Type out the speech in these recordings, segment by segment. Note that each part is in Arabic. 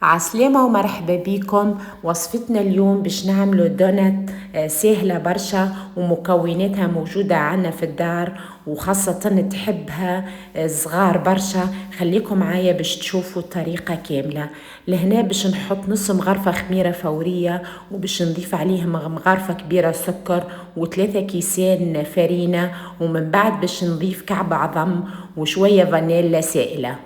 عسلامة ومرحبا بكم. وصفتنا اليوم باش نعملوا دونات سهلة برشا ومكوناتها موجودة عنا في الدار، وخاصة تحبها صغار برشا. خليكم معايا باش تشوفوا الطريقة كاملة. لهنا باش نحط نص مغرفة خميرة فورية، وباش نضيف عليه مغرفة كبيرة سكر و3 كيسان فرينة، ومن بعد باش نضيف كعب عظم وشوية فانيلا سائلة.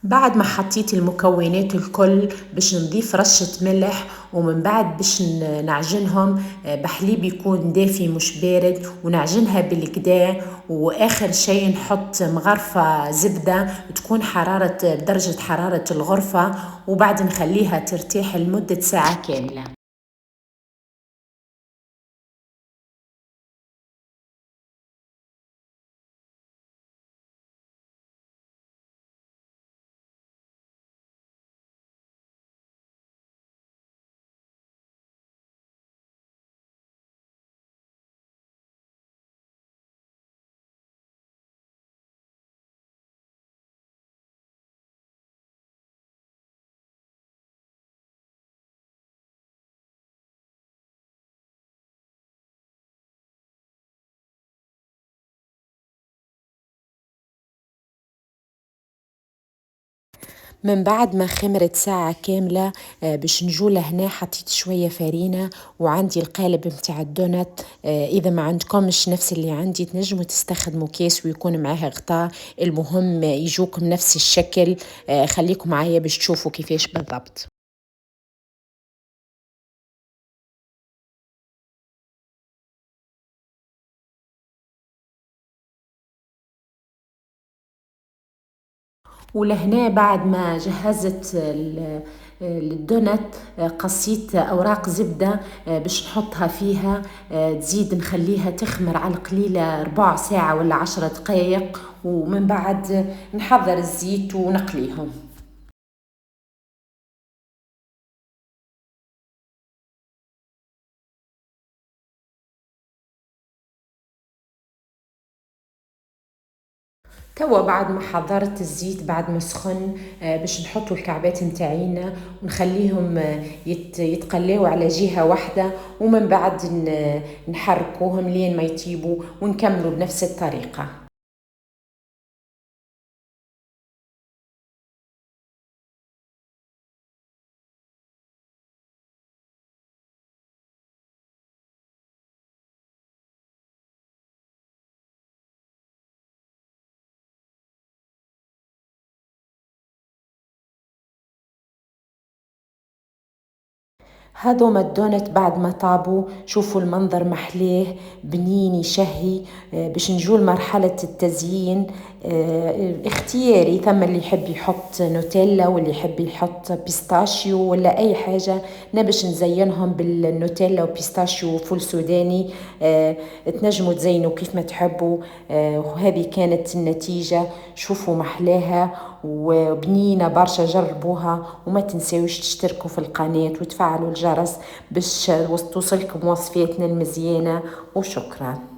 بعد ما حطيت المكونات الكل باش نضيف رشة ملح، ومن بعد باش نعجنهم بحليب يكون دافي مش بارد، ونعجنها بالكدا. واخر شي نحط مغرفة زبدة تكون بدرجة حرارة الغرفة، وبعد نخليها ترتاح لمدة ساعة كاملة. من بعد ما خمرت ساعة كاملة باش نجو لهنا حطيت شوية فرينة، وعندي القالب متاع الدونات. إذا ما عندكمش نفس اللي عندي تنجموا تستخدموا كيس ويكون معاه غطاء، المهم يجوكم نفس الشكل. خليكم معايا باش تشوفوا كيفاش بالضبط. ولهنا بعد ما جهزت الدونت قصيت أوراق زبدة باش نحطها فيها. تزيد نخليها تخمر على القليلة ربع ساعة ولا 10 دقايق، ومن بعد نحضر الزيت ونقليهم. توا بعد ما حضرت الزيت بعد ما سخن باش نحطوا الكعبات متاعينا ونخليهم يتقلاو على جهة واحدة، ومن بعد نحركوهم لين ما يطيبوا، ونكملوا بنفس الطريقة. هذوما الدونت بعد ما طابوا شوفوا المنظر محلاه بنين يشهي. باش نجول مرحلة التزيين. اختياري، ثم اللي يحب يحط نوتيلا واللي يحب يحط بيستاشيو ولا اي حاجة. باش نزينهم بالنوتيلا وبيستاشيو وفول سوداني. تنجموا تزينوا كيف ما تحبوا. وهذه كانت النتيجة. شوفوا محلاها وبنينة برشا، جربوها وما تنسوش تشتركوا في القناة وتفعلوا الجرس باش توصلكم وصفاتنا المزيانة. وشكرا.